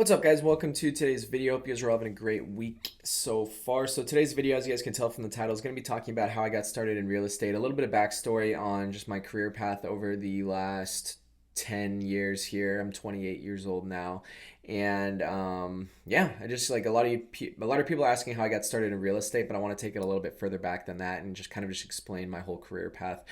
What's up, guys? Welcome to today's video. Hope you guys are all having a great week so far. So today's video, as you guys can tell from the title, is going to be talking about how I got started in real estate, a little bit of backstory on just my career path over the last 10 years here. I'm 28 years old now. And yeah, I just like a lot of people are asking how I got started in real estate, but I want to take it a little bit further back than that and just kind of just explain my whole career path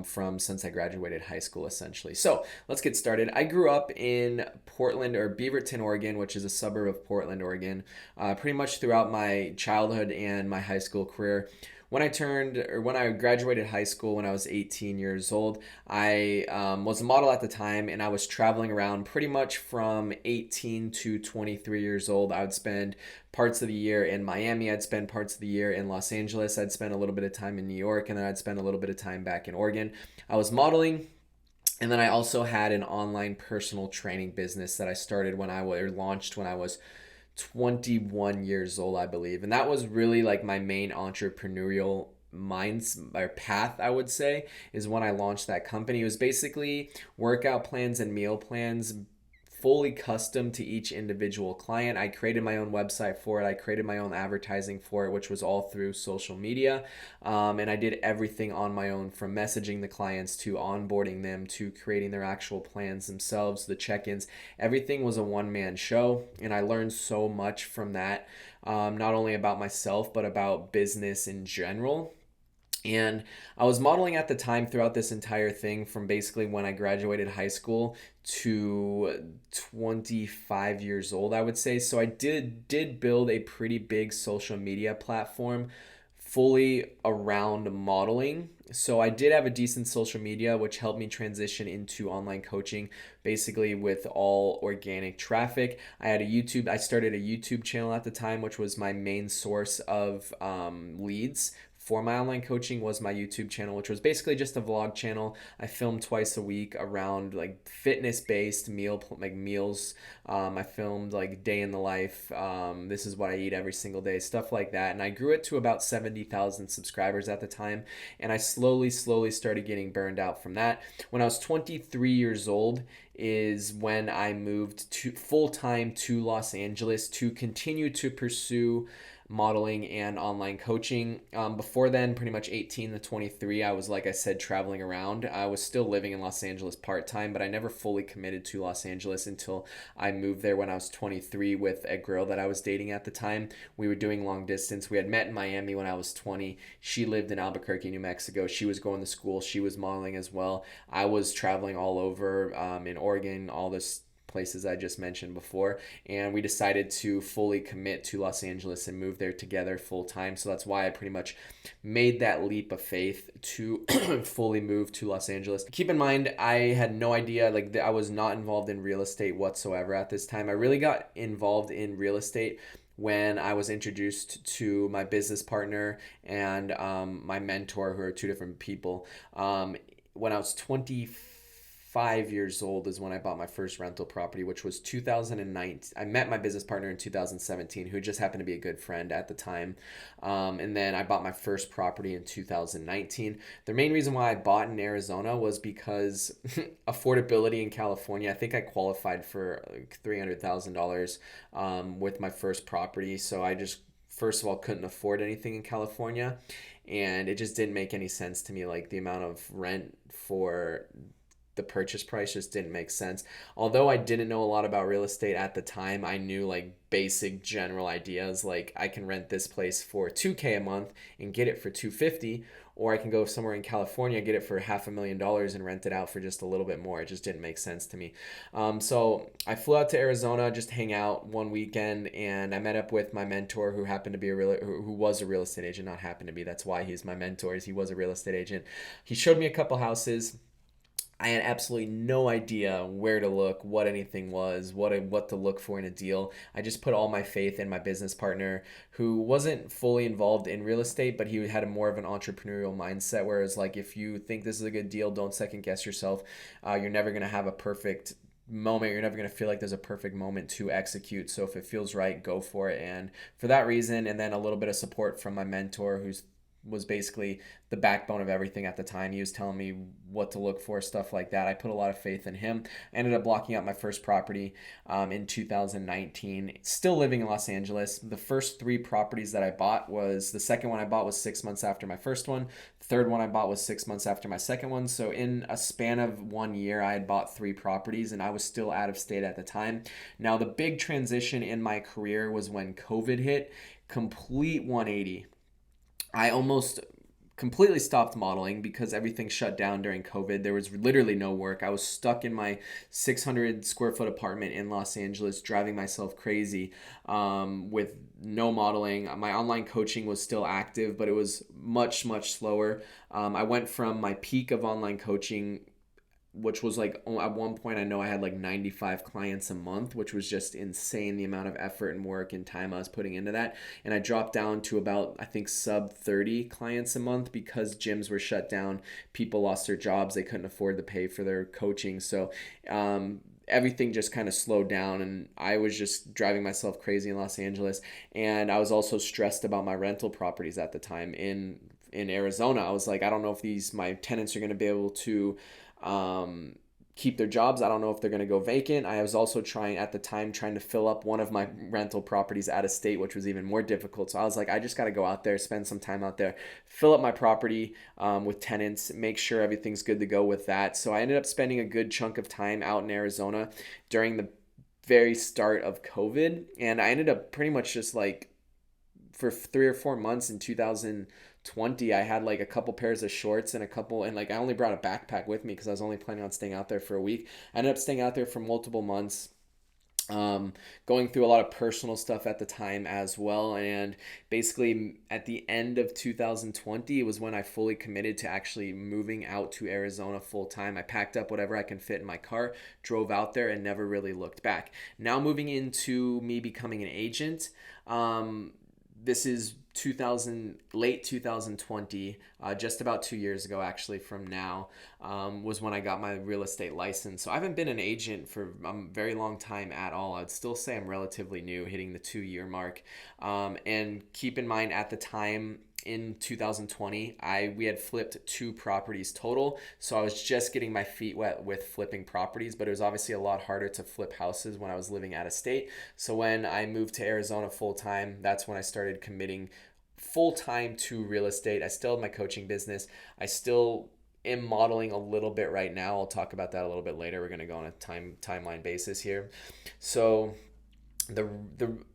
from since I graduated high school, essentially. So let's get started. I grew up in Portland or Beaverton, Oregon, which is a suburb of Portland, Oregon, pretty much throughout my childhood and my high school career. When I graduated high school when I was 18 years old, I was a model at the time, and I was traveling around pretty much from 18 to 23 years old. I would spend parts of the year in Miami. I'd spend parts of the year in Los Angeles. I'd spend a little bit of time in New York, and then I'd spend a little bit of time back in Oregon. I was modeling. And then I also had an online personal training business that I started when I was, or launched when I was 21 years old, I believe. And that was really like my main entrepreneurial minds or path, I would say, is when I launched that company. It was basically workout plans and meal plans fully custom to each individual client. I created my own website for it. I created my own advertising for it, which was all through social media. And I did everything on my own, from messaging the clients to onboarding them to creating their actual plans themselves, the check-ins. Everything was a one-man show, and I learned so much from that, not only about myself, but about business in general. And I was modeling at the time throughout this entire thing from basically when I graduated high school to 25 years old, I would say. So I did build a pretty big social media platform fully around modeling. So I did have a decent social media, which helped me transition into online coaching, basically with all organic traffic. I started a YouTube channel at the time, which was my main source of leads for my online coaching. Was my YouTube channel, which was basically just a vlog channel. I filmed twice a week around like fitness based meals. I filmed like day in the life. This is what I eat every single day, stuff like that. And I grew it to about 70,000 subscribers at the time. And I slowly started getting burned out from that. When I was 23 years old is when I moved to full time to Los Angeles to continue to pursue modeling and online coaching. Before then, pretty much 18 to 23, I was, like I said, traveling around. I was still living in Los Angeles part-time, but I never fully committed to Los Angeles until I moved there when I was 23 with a girl that I was dating at the time. We were doing long distance. We had met in Miami when I was 20. She lived in Albuquerque, New Mexico. She was going to school. She was modeling as well. I was traveling all over in Oregon, all this places I just mentioned before, and we decided to fully commit to Los Angeles and move there together full time. So that's why I pretty much made that leap of faith to fully move to Los Angeles. Keep in mind, I had no idea, like I was not involved in real estate whatsoever at this time. I really got involved in real estate when I was introduced to my business partner and my mentor, who are two different people. When I was 25 years old is when I bought my first rental property, which was 2009. I met my business partner in 2017, who just happened to be a good friend at the time. And then I bought my first property in 2019. The main reason why I bought in Arizona was because affordability in California. I think I qualified for like $300,000 with my first property. So I just, first of all, couldn't afford anything in California. And it just didn't make any sense to me. Like the amount of rent for the purchase price just didn't make sense. Although I didn't know a lot about real estate at the time, I knew like basic general ideas, like I can rent this place for 2K a month and get it for 250, or I can go somewhere in California, get it for $500,000 and rent it out for just a little bit more. It just didn't make sense to me. So I flew out to Arizona just to hang out one weekend, and I met up with my mentor, who happened to be who was a real estate agent. Not happened to be, that's why he's my mentor, is he was a real estate agent. He showed me a couple houses. I had absolutely no idea where to look, what anything was, what to look for in a deal. I just put all my faith in my business partner, who wasn't fully involved in real estate, but he had a more of an entrepreneurial mindset. Whereas, like, if you think this is a good deal, don't second guess yourself. You're never gonna have a perfect moment. You're never going to feel like there's a perfect moment to execute. So if it feels right, go for it. And for that reason, and then a little bit of support from my mentor, who's was basically the backbone of everything at the time. He was telling me what to look for, stuff like that. I put a lot of faith in him. I ended up blocking out my first property in 2019. Still living in Los Angeles. The first three properties that I bought was the second one I bought was 6 months after my first one. The third one I bought was 6 months after my second one. So in a span of 1 year, I had bought three properties, and I was still out of state at the time. Now, the big transition in my career was when COVID hit. Complete 180. I almost completely stopped modeling because everything shut down during COVID. There was literally no work. I was stuck in my 600 square foot apartment in Los Angeles, driving myself crazy with no modeling. My online coaching was still active, but it was much, much slower. I went from my peak of online coaching, which was like at one point I know I had like 95 clients a month, which was just insane, the amount of effort and work and time I was putting into that. And I dropped down to about, I think, sub 30 clients a month because gyms were shut down. People lost their jobs. They couldn't afford to pay for their coaching. So everything just kind of slowed down, and I was just driving myself crazy in Los Angeles. And I was also stressed about my rental properties at the time in Arizona. I was like, I don't know if my tenants are going to be able to keep their jobs. I don't know if they're going to go vacant. I was also trying to fill up one of my rental properties out of state, which was even more difficult. So I was like, I just got to go out there, spend some time out there, fill up my property with tenants, make sure everything's good to go with that. So I ended up spending a good chunk of time out in Arizona during the very start of COVID. And I ended up pretty much just like for 3 or 4 months in 2020, I had like a couple pairs of shorts and like I only brought a backpack with me because I was only planning on staying out there for a week. I ended up staying out there for multiple months, going through a lot of personal stuff at the time as well. And basically at the end of 2020, it was when I fully committed to actually moving out to Arizona full time. I packed up whatever I can fit in my car, drove out there, and never really looked back. Now moving into me becoming an agent. This is late 2020, just about 2 years ago actually from now, was when I got my real estate license. So I haven't been an agent for a very long time at all. I'd still say I'm relatively new, hitting the 2 year mark. And keep in mind at the time, in 2020, we had flipped 2 properties total. So I was just getting my feet wet with flipping properties, but it was obviously a lot harder to flip houses when I was living out of state. So when I moved to Arizona full time, that's when I started committing full time to real estate. I still have my coaching business. I still am modeling a little bit right now. I'll talk about that a little bit later. We're going to go on a timeline basis here. So the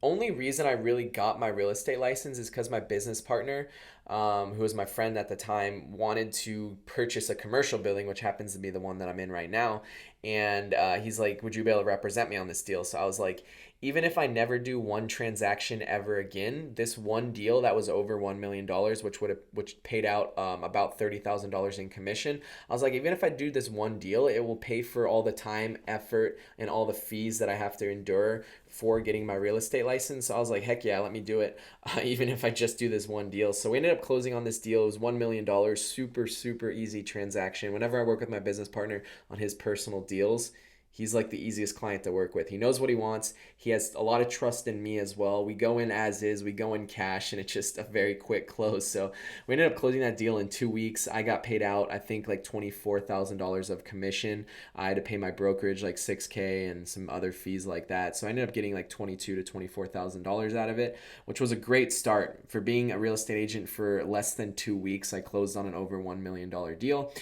only reason I really got my real estate license is because my business partner, who was my friend at the time, wanted to purchase a commercial building, which happens to be the one that I'm in right now. And he's like, would you be able to represent me on this deal? So I was like, even if I never do one transaction ever again, this one deal that was over $1 million, which paid out about $30,000 in commission, I was like, even if I do this one deal, it will pay for all the time, effort, and all the fees that I have to endure for getting my real estate license. So I was like, heck yeah, let me do it, even if I just do this one deal. So we ended up closing on this deal. It was $1 million, super, super easy transaction. Whenever I work with my business partner on his personal deals, he's like the easiest client to work with. He knows what he wants. He has a lot of trust in me as well. We go in as is, we go in cash, and it's just a very quick close. So we ended up closing that deal in 2 weeks. I got paid out, I think, like $24,000 of commission. I had to pay my brokerage like $6K and some other fees like that. So I ended up getting like $22,000 to $24,000 out of it, which was a great start. For being a real estate agent for less than 2 weeks, I closed on an over $1 million deal.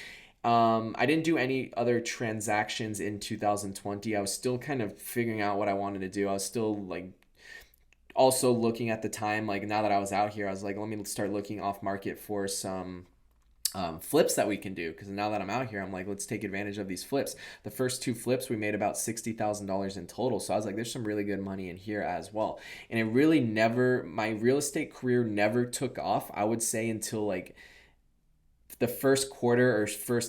I didn't do any other transactions in 2020. I was still kind of figuring out what I wanted to do. I was still like also looking at the time, like now that I was out here, I was like, let me start looking off market for some flips that we can do. Because now that I'm out here, I'm like, let's take advantage of these flips. The first 2 flips, we made about $60,000 in total. So I was like, there's some really good money in here as well. And it really my real estate career never took off, I would say, until like the first quarter or second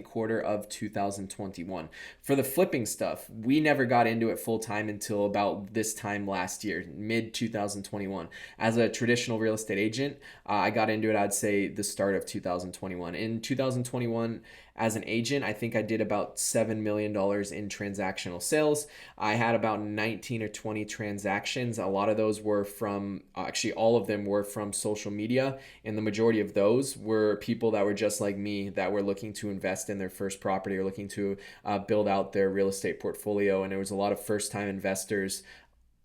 quarter of 2021. For the flipping stuff, we never got into it full time until about this time last year, mid 2021. As a traditional real estate agent, I got into it, I'd say, the start of 2021. In 2021, as an agent. I think I did about $7 million in transactional sales. I had about 19 or 20 transactions. A lot of those were from, actually, all of them were from social media. And the majority of those were people that were just like me that were looking to invest in their first property or looking to build out their real estate portfolio. And there was a lot of first time investors.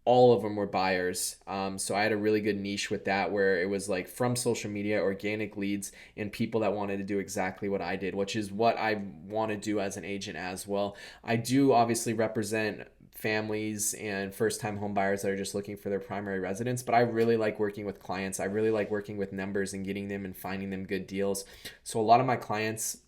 All of them were buyers. So I had a really good niche with that where it was like from social media, organic leads, and people that wanted to do exactly what I did, which is what I want to do as an agent as well. I do obviously represent families and first time home buyers that are just looking for their primary residence, but I really like working with clients. I really like working with numbers and getting them and finding them good deals. So a lot of my clients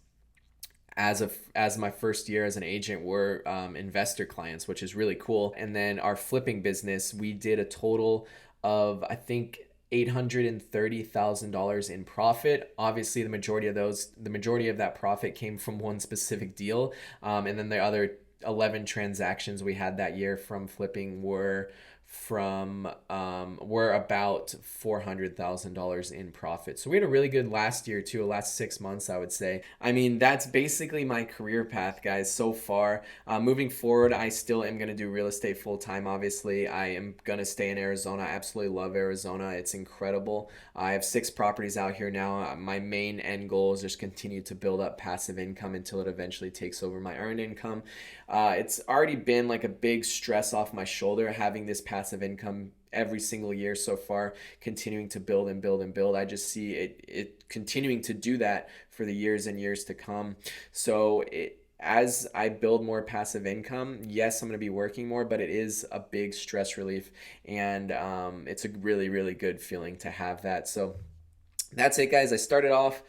as my first year as an agent were investor clients, which is really cool. And then our flipping business, we did a total of, I think, $830,000 in profit. Obviously, the majority of that profit came from one specific deal, and then the other 11 transactions we had that year from flipping were about $400,000 in profit. So we had a really good last year too, last 6 months, I would say. I mean, that's basically my career path, guys, so far. Moving forward, I still am going to do real estate full time. Obviously, I am going to stay in Arizona. I absolutely love Arizona. It's incredible. I have 6 properties out here now. My main end goal is just continue to build up passive income until it eventually takes over my earned income. It's already been like a big stress off my shoulder having this passive income every single year so far, continuing to build and build and build. I just see it continuing to do that for the years and years to come. So as I build more passive income, yes, I'm going to be working more, but it is a big stress relief, and it's a really, really good feeling to have that. So that's it, guys. I started off.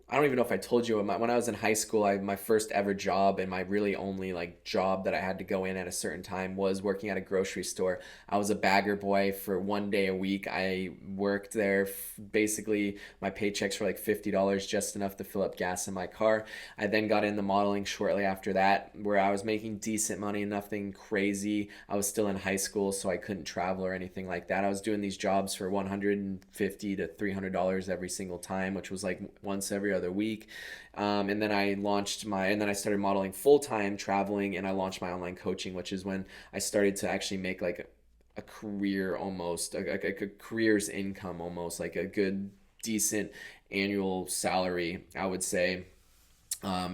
I don't even know if I told you when I was in high school. My first ever job and my really only like job that I had to go in at a certain time was working at a grocery store. I was a bagger boy for one day a week. I worked there. Basically, my paychecks were like $50, just enough to fill up gas in my car. I then got into modeling shortly after that, where I was making decent money, nothing crazy. I was still in high school, so I couldn't travel or anything like that. I was doing these jobs for $150 to $300 every single time, which was like once every other week. And then I started modeling full time, traveling, and I launched my online coaching, which is when I started to actually make like a career almost, a career's income almost, like a good, decent annual salary, I would say.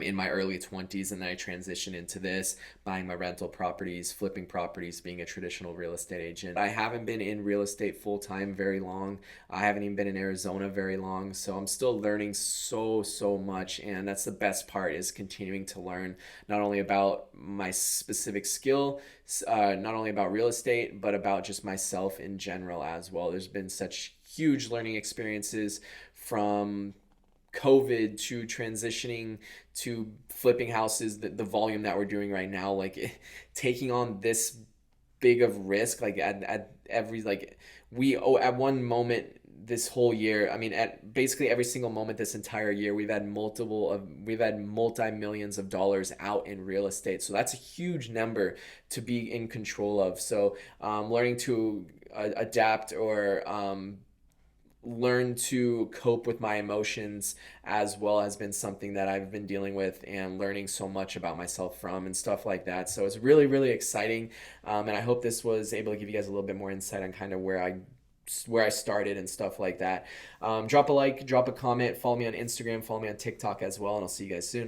In my early 20s, and then I transitioned into this, buying my rental properties, flipping properties, being a traditional real estate agent. I haven't been in real estate full time very long. I haven't even been in Arizona very long, so I'm still learning so much, and that's the best part, is continuing to learn not only about my specific skill, not only about real estate, but about just myself in general as well. There's been such huge learning experiences from COVID to transitioning to flipping houses, the volume that we're doing right now, like taking on this big of risk, like at every, like at one moment this whole year, I mean, at basically every single moment this entire year, we've had multi millions of dollars out in real estate. So that's a huge number to be in control of. So learning to adapt or learn to cope with my emotions as well has been something that I've been dealing with and learning so much about myself from and stuff like that. So it's really, really exciting. And I hope this was able to give you guys a little bit more insight on kind of where I started and stuff like that. Drop a like, drop a comment, follow me on Instagram, follow me on TikTok as well, and I'll see you guys soon.